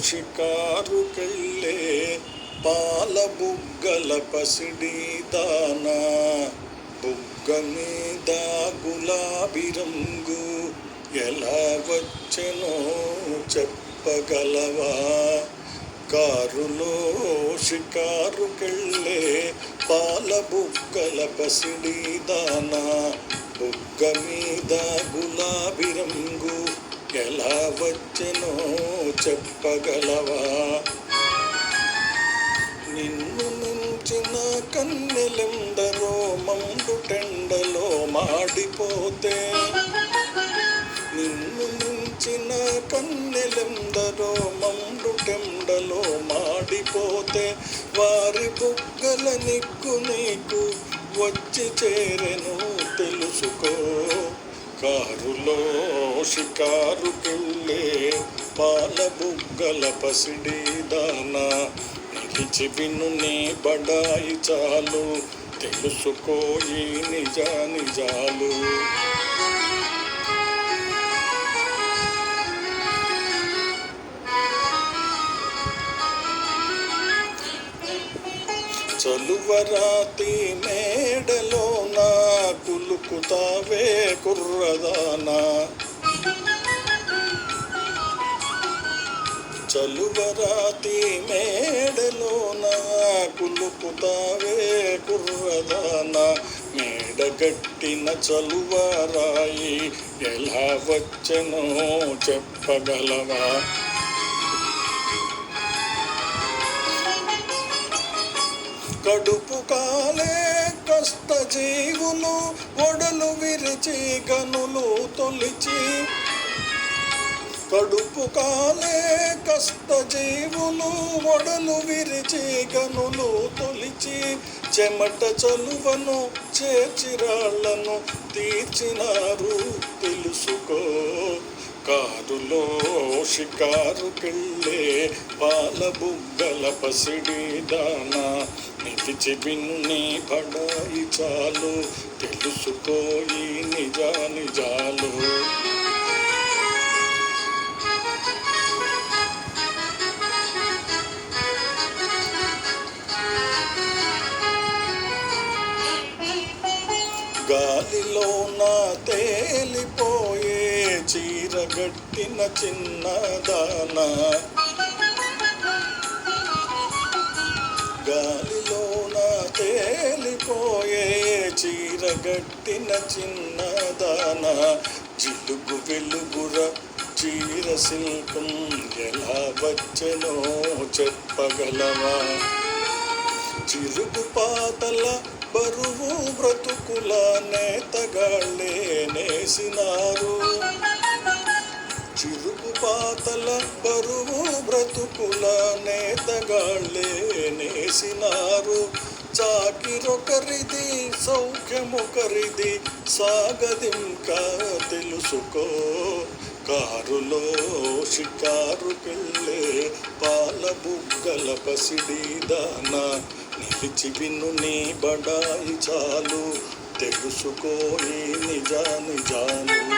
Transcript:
షికారుకెళ్ళే పాల బుగ్గల పసిడి దానా, బుగ్గ మీద గులాబీ రంగు ఎలా వచ్చెనో చెప్పగలవా? కారులో షికారుకెళ్ళే పాల బుగ్గల పసిడి దానా, బుగ్గ మీద గులాబీ రంగు ఎలా వచ్చెనో చెప్పగలవా? నిన్ను మించిన కన్నెలెందరో మండుటెండలో మాడిపోతే, నిన్ను మించిన కన్నెలెందరో మండుటెండలో మాడిపోతే, వారి బుగ్గల నిగ్గు నీకు వచ్చి చేరెను తెలుసుకో. కారులో షికారుకెళ్ళే పాల బుగ్గల పసిడి దానా, నిలిచి విను నీ బడాయి చాలు తెలుసుకో ఈ నిజాలు. చలువరాతి మేడలో నా కులుకుతావే కుర్రదానా, చలువరాతి మేడలో నా కులుకుతావే కుర్రదానా, మేడగట్టిన చలువరాయి ఎలా వచ్చెనో చెప్పగలవా? కడుపు కాలే కష్ట జీవులు ఒడలు విరిచి గనులు తొలిచి, కడుపు కాలే కష్ట జీవులు ఒడలు విరిచి గనులు తొలిచి, చెమట చలువను చేర్చిరాళ్లను తీర్చినారు తెలుసుకో. కారులో షికారుకెళ్ళే పాల బుగ్గల పసిడి దానా, నిలిచి విను నీ బడాయి చాలు తెలుసుకో ఈ నిజాలు. గాలిలో నా తేలిపోయే చీరగట్టిన చిన్నదానా, గాలిలో నా తేలిపోయే చీరగట్టిన చిన్నదానా, జిలుగు వెలుగుర చీర శిల్పం ఎలా వచ్చెనో చెప్పగలవా? చిరుగు పాతల బరువు బ్రతుకుల నేతగాళ్ళే నేసినారు, చిరుగు పాతల బరువు బ్రతుకుల నేతగాళ్ళే నేసినారు. చాకిరొకరిది సౌఖ్యమొకరిది సాగదింకా తెలుసుకో. కారులో షికారుకెళ్ళే పాల బుగ్గల పసిడి దానా, నిలిచి విను నీ బడాయి చాలు తెలుసుకో ఈ నిజాలు.